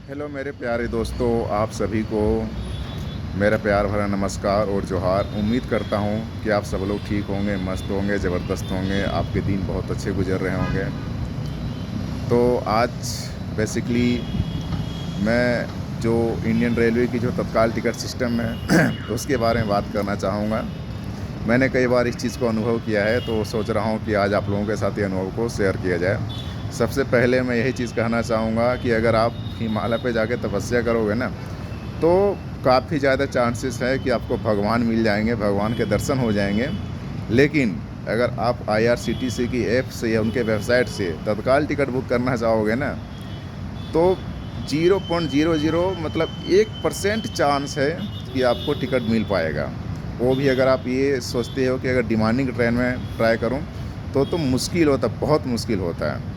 Hello मेरे प्यारे दोस्तों, आप सभी को मेरा प्यार भरा नमस्कार और जोहार। उम्मीद करता हूँ कि आप सब लोग ठीक होंगे, मस्त होंगे, ज़बरदस्त होंगे, आपके दिन बहुत अच्छे गुजर रहे होंगे। तो आज बेसिकली मैं जो इंडियन रेलवे की जो तत्काल टिकट सिस्टम है उसके बारे में बात करना चाहूँगा। मैंने कई बार इस चीज़ को अनुभव किया है, तो सोच रहा हूँ कि आज आप लोगों के साथ ये अनुभव को शेयर किया जाए। सबसे पहले मैं यही चीज़ कहना चाहूँगा कि अगर आप हिमालय पे जाके तपस्या करोगे ना, तो काफ़ी ज़्यादा चांसेस है कि आपको भगवान मिल जाएंगे, भगवान के दर्शन हो जाएंगे। लेकिन अगर आप IRCTC की ऐप से या उनके वेबसाइट से तत्काल टिकट बुक करना चाहोगे ना, तो 0.00 मतलब 1% चांस है कि आपको टिकट मिल पाएगा। वो भी अगर आप ये सोचते हो कि अगर डिमांडिंग ट्रेन में ट्राई करूं तो मुश्किल होता, बहुत मुश्किल होता है।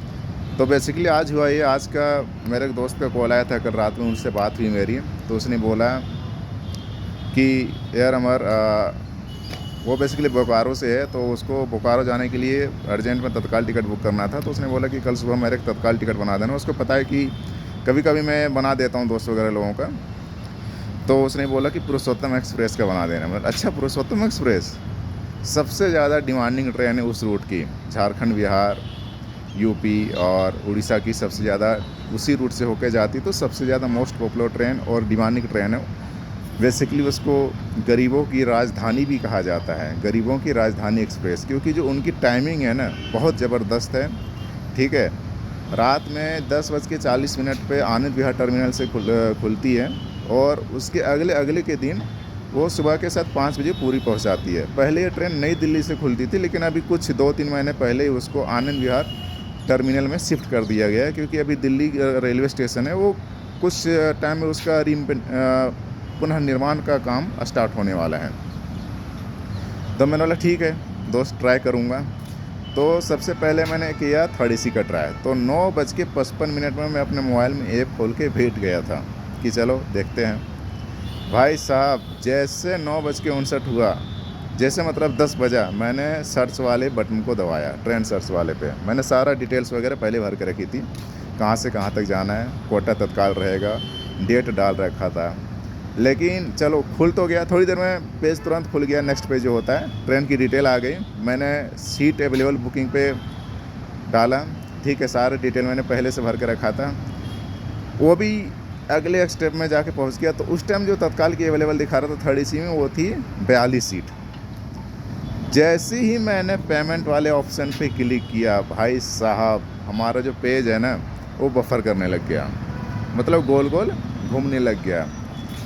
तो बेसिकली आज हुआ ये, आज का मेरे एक दोस्त का कॉल आया था, कल रात में उनसे बात हुई मेरी, तो उसने बोला कि यार अमर, वो बेसिकली बोकारो से है, तो उसको बोकारो जाने के लिए अर्जेंट में तत्काल टिकट बुक करना था। तो उसने बोला कि कल सुबह मेरे एक तत्काल टिकट बना देना। उसको पता है कि कभी कभी मैं बना देता हूँ दोस्त वगैरह लोगों का। तो उसने बोला कि पुरुषोत्तम एक्सप्रेस का बना देना। मतलब अच्छा, पुरुषोत्तम एक्सप्रेस सबसे ज़्यादा डिमांडिंग ट्रेन है उस रूट की। झारखंड, बिहार, यूपी और उड़ीसा की सबसे ज़्यादा उसी रूट से होकर जाती, तो सबसे ज़्यादा मोस्ट पॉपुलर ट्रेन और डिमांडिंग ट्रेन है। बेसिकली उसको गरीबों की राजधानी भी कहा जाता है, गरीबों की राजधानी एक्सप्रेस, क्योंकि जो उनकी टाइमिंग है ना, बहुत ज़बरदस्त है। ठीक है, रात में 10:40 पे आनंद विहार टर्मिनल से खुलती है, और उसके अगले अगले के दिन वो सुबह के साथ 5 बजे पूरी पहुंच जाती है। पहले ये ट्रेन नई दिल्ली से खुलती थी, लेकिन अभी कुछ 2-3 महीने पहले ही उसको आनंद विहार टर्मिनल में शिफ्ट कर दिया गया है, क्योंकि अभी दिल्ली रेलवे स्टेशन है, वो कुछ टाइम में उसका पुनः निर्माण का काम स्टार्ट होने वाला है। तो मैंने बोला ठीक है दोस्त, ट्राई करूँगा। तो सबसे पहले मैंने किया थर्ड AC का ट्राई। तो 9:55 में मैं अपने मोबाइल में ऐप खोल के बैठ गया था कि चलो देखते हैं। भाई साहब, जैसे 9:59 हुआ, जैसे मतलब 10 बजा, मैंने सर्च वाले बटन को दबाया, ट्रेन सर्च वाले पे। मैंने सारा डिटेल्स वगैरह पहले भर के रखी थी, कहाँ से कहाँ तक जाना है, कोटा तत्काल रहेगा, डेट डाल रखा था। लेकिन चलो खुल तो गया, थोड़ी देर में पेज तुरंत खुल गया। नेक्स्ट पेज जो होता है, ट्रेन की डिटेल आ गई। मैंने सीट अवेलेबल बुकिंग पे डाला। ठीक है, सारे डिटेल मैंने पहले से भर के रखा था। वो भी अगले स्टेप में जाके पहुंच गया। तो उस टाइम जो तत्काल की अवेलेबल दिखा रहा था थर्ड AC में, वो थी 42 सीट। जैसे ही मैंने पेमेंट वाले ऑप्शन पे क्लिक किया, भाई साहब हमारा जो पेज है ना, वो बफर करने लग गया, मतलब गोल गोल घूमने लग गया।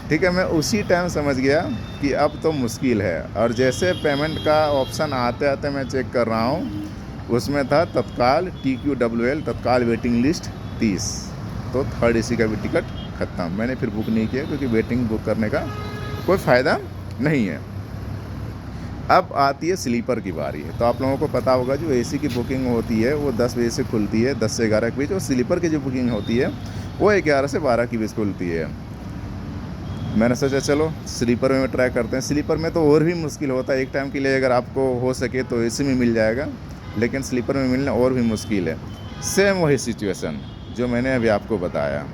ठीक है, मैं उसी टाइम समझ गया कि अब तो मुश्किल है। और जैसे पेमेंट का ऑप्शन आते आते मैं चेक कर रहा हूँ, उसमें था तत्काल TQWL, तत्काल वेटिंग लिस्ट 30। तो थर्ड AC का भी टिकट ख़त्म। मैंने फिर बुक नहीं किया, क्योंकि वेटिंग बुक करने का कोई फ़ायदा नहीं है। अब आती है स्लीपर की बारी है। तो आप लोगों को पता होगा, जो AC की बुकिंग होती है वो 10 बजे से खुलती है, 10 से 11 के बीच। और स्लीपर की जो बुकिंग होती है वो 11 से 12 के बीच खुलती है। मैंने सोचा चलो स्लीपर में ट्राई करते हैं। स्लीपर में तो और भी मुश्किल होता है। एक टाइम के लिए अगर आपको हो सके तो AC में मिल जाएगा, लेकिन स्लीपर में मिलना और भी मुश्किल है। सेम वही सिचुएशन जो मैंने अभी आपको बताया।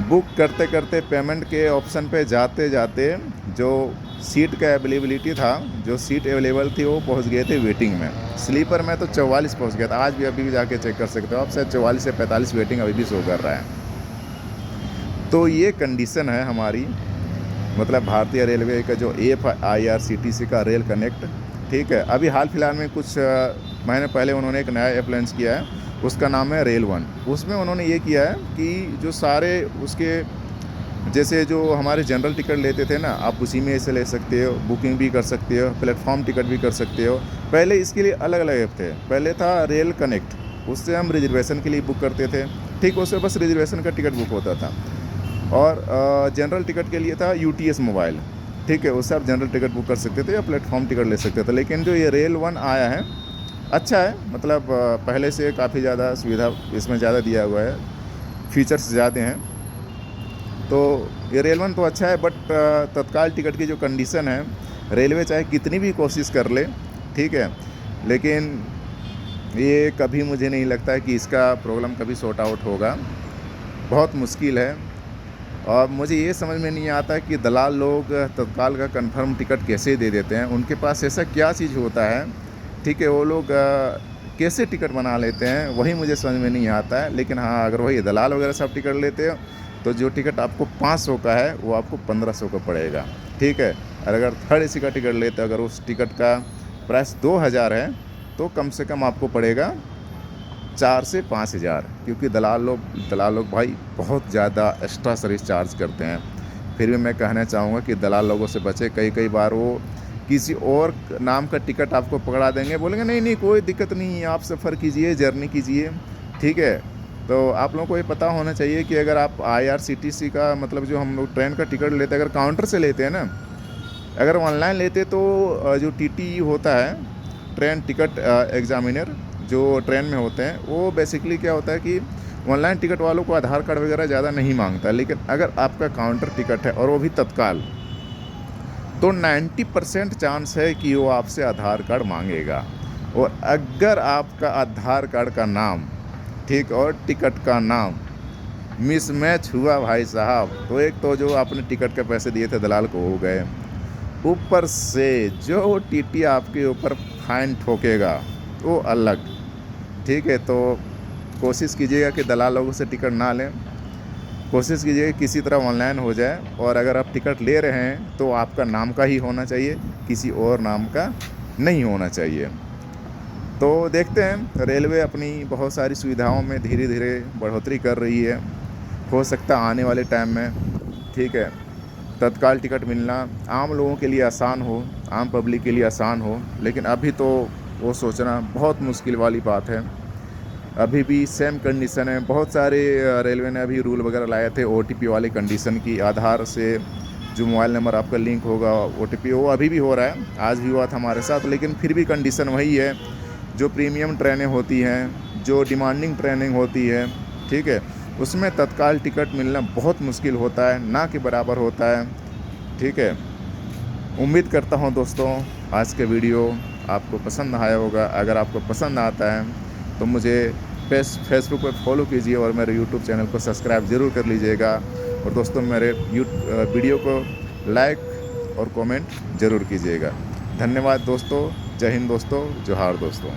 बुक करते करते पेमेंट के ऑप्शन पे जाते जाते जो सीट का अवेलेबिलिटी था, जो सीट अवेलेबल थी, वो पहुंच गए थे वेटिंग में। स्लीपर में तो 44 पहुंच गया था। आज भी अभी भी जाके चेक कर सकते हो आप, शायद 44 से 45 वेटिंग अभी भी शो कर रहा है। तो ये कंडीशन है हमारी, मतलब भारतीय रेलवे का जो ऐप है IRCTC का रेल कनेक्ट। ठीक है, अभी हाल फिलहाल में कुछ महीने पहले उन्होंने एक नया ऐप लॉन्च किया है, उसका नाम है रेल वन। उसमें उन्होंने ये किया है कि जो सारे उसके, जैसे जो हमारे जनरल टिकट लेते थे ना, आप उसी में से ले सकते हो, बुकिंग भी कर सकते हो, प्लेटफॉर्म टिकट भी कर सकते हो। पहले इसके लिए अलग अलग ऐप थे। पहले था रेल कनेक्ट, उससे हम रिजर्वेशन के लिए बुक करते थे। ठीक, उससे बस रिजर्वेशन का टिकट बुक होता था। और जनरल टिकट के लिए था UTS मोबाइल। ठीक है, उससे आप जनरल टिकट बुक कर सकते थे या प्लेटफॉर्म टिकट ले सकते थे। लेकिन जो ये रेल वन आया है, अच्छा है, मतलब पहले से काफ़ी ज़्यादा सुविधा इसमें ज़्यादा दिया हुआ है, फीचर्स ज़्यादा हैं। तो ये रेल वन तो अच्छा है, बट तत्काल टिकट की जो कंडीशन है, रेलवे चाहे कितनी भी कोशिश कर ले, ठीक है, लेकिन ये कभी मुझे नहीं लगता है कि इसका प्रॉब्लम कभी सॉर्ट आउट होगा। बहुत मुश्किल है। और मुझे ये समझ में नहीं आता कि दलाल लोग तत्काल का कंफर्म टिकट कैसे दे देते हैं। उनके पास ऐसा क्या चीज़ होता है, ठीक है, वो लोग कैसे टिकट बना लेते हैं, वही मुझे समझ में नहीं आता है। लेकिन हाँ, अगर वही दलाल वगैरह सब टिकट लेते हो तो जो टिकट आपको 500 का है वो आपको 1500 का पड़ेगा, ठीक है। और अगर थर्ड एसी का टिकट लेते हो, अगर उस टिकट का प्राइस 2000 है तो कम से कम आपको पड़ेगा 4 से 5000, क्योंकि दलाल लोग भाई बहुत ज़्यादा एक्स्ट्रा सर्विस चार्ज करते हैं। फिर भी मैं कहना चाहूँगा कि दलाल लोगों से बचें। कई बार वो किसी और नाम का टिकट आपको पकड़ा देंगे, बोलेंगे नहीं नहीं कोई दिक्कत नहीं है, आप सफ़र कीजिए, जर्नी कीजिए, ठीक है। तो आप लोगों को ये पता होना चाहिए कि अगर आप IRCTC का मतलब जो हम लोग ट्रेन का टिकट लेते हैं, अगर काउंटर से लेते हैं ना, अगर ऑनलाइन लेते तो जो TT होता है, ट्रेन टिकट एग्ज़ामिनर, जो ट्रेन में होते हैं, वो बेसिकली क्या होता है कि ऑनलाइन टिकट वालों को आधार कार्ड वगैरह ज़्यादा नहीं मांगता। लेकिन अगर आपका काउंटर टिकट है और वो भी तत्काल, तो 90% चांस है कि वो आपसे आधार कार्ड मांगेगा। और अगर आपका आधार कार्ड का नाम, ठीक, और टिकट का नाम मिसमैच हुआ भाई साहब, तो एक तो जो आपने टिकट के पैसे दिए थे दलाल को हो गए, ऊपर से जो TT आपके ऊपर फाइन ठोकेगा वो अलग, ठीक है। तो कोशिश कीजिएगा कि दलाल लोगों से टिकट ना लें, कोशिश कीजिएगा कि किसी तरह ऑनलाइन हो जाए। और अगर आप टिकट ले रहे हैं तो आपका नाम का ही होना चाहिए, किसी और नाम का नहीं होना चाहिए। तो देखते हैं, रेलवे अपनी बहुत सारी सुविधाओं में धीरे धीरे बढ़ोतरी कर रही है। हो सकता है आने वाले टाइम में, ठीक है, तत्काल टिकट मिलना आम लोगों के लिए आसान हो, आम पब्लिक के लिए आसान हो। लेकिन अभी तो वो सोचना बहुत मुश्किल वाली बात है। अभी भी सेम कंडीशन है। बहुत सारे रेलवे ने अभी रूल वगैरह लाए थे OTP वाले कंडीशन की, आधार से जो मोबाइल नंबर आपका लिंक होगा OTP, वो अभी भी हो रहा है, आज भी हुआ था हमारे साथ। लेकिन फिर भी कंडीशन वही है, जो प्रीमियम ट्रेनें होती हैं, जो डिमांडिंग ट्रेनिंग होती है, ठीक है, उसमें तत्काल टिकट मिलना बहुत मुश्किल होता है, ना के बराबर होता है, ठीक है। उम्मीद करता हूँ दोस्तों आज के वीडियो आपको पसंद आया होगा। अगर आपको पसंद आता है तो मुझे फेसबुक पर फॉलो कीजिए और मेरे यूट्यूब चैनल को सब्सक्राइब ज़रूर कर लीजिएगा। और दोस्तों मेरे वीडियो को लाइक और कमेंट ज़रूर कीजिएगा। धन्यवाद दोस्तों। जय हिंद दोस्तों। जोहार दोस्तों।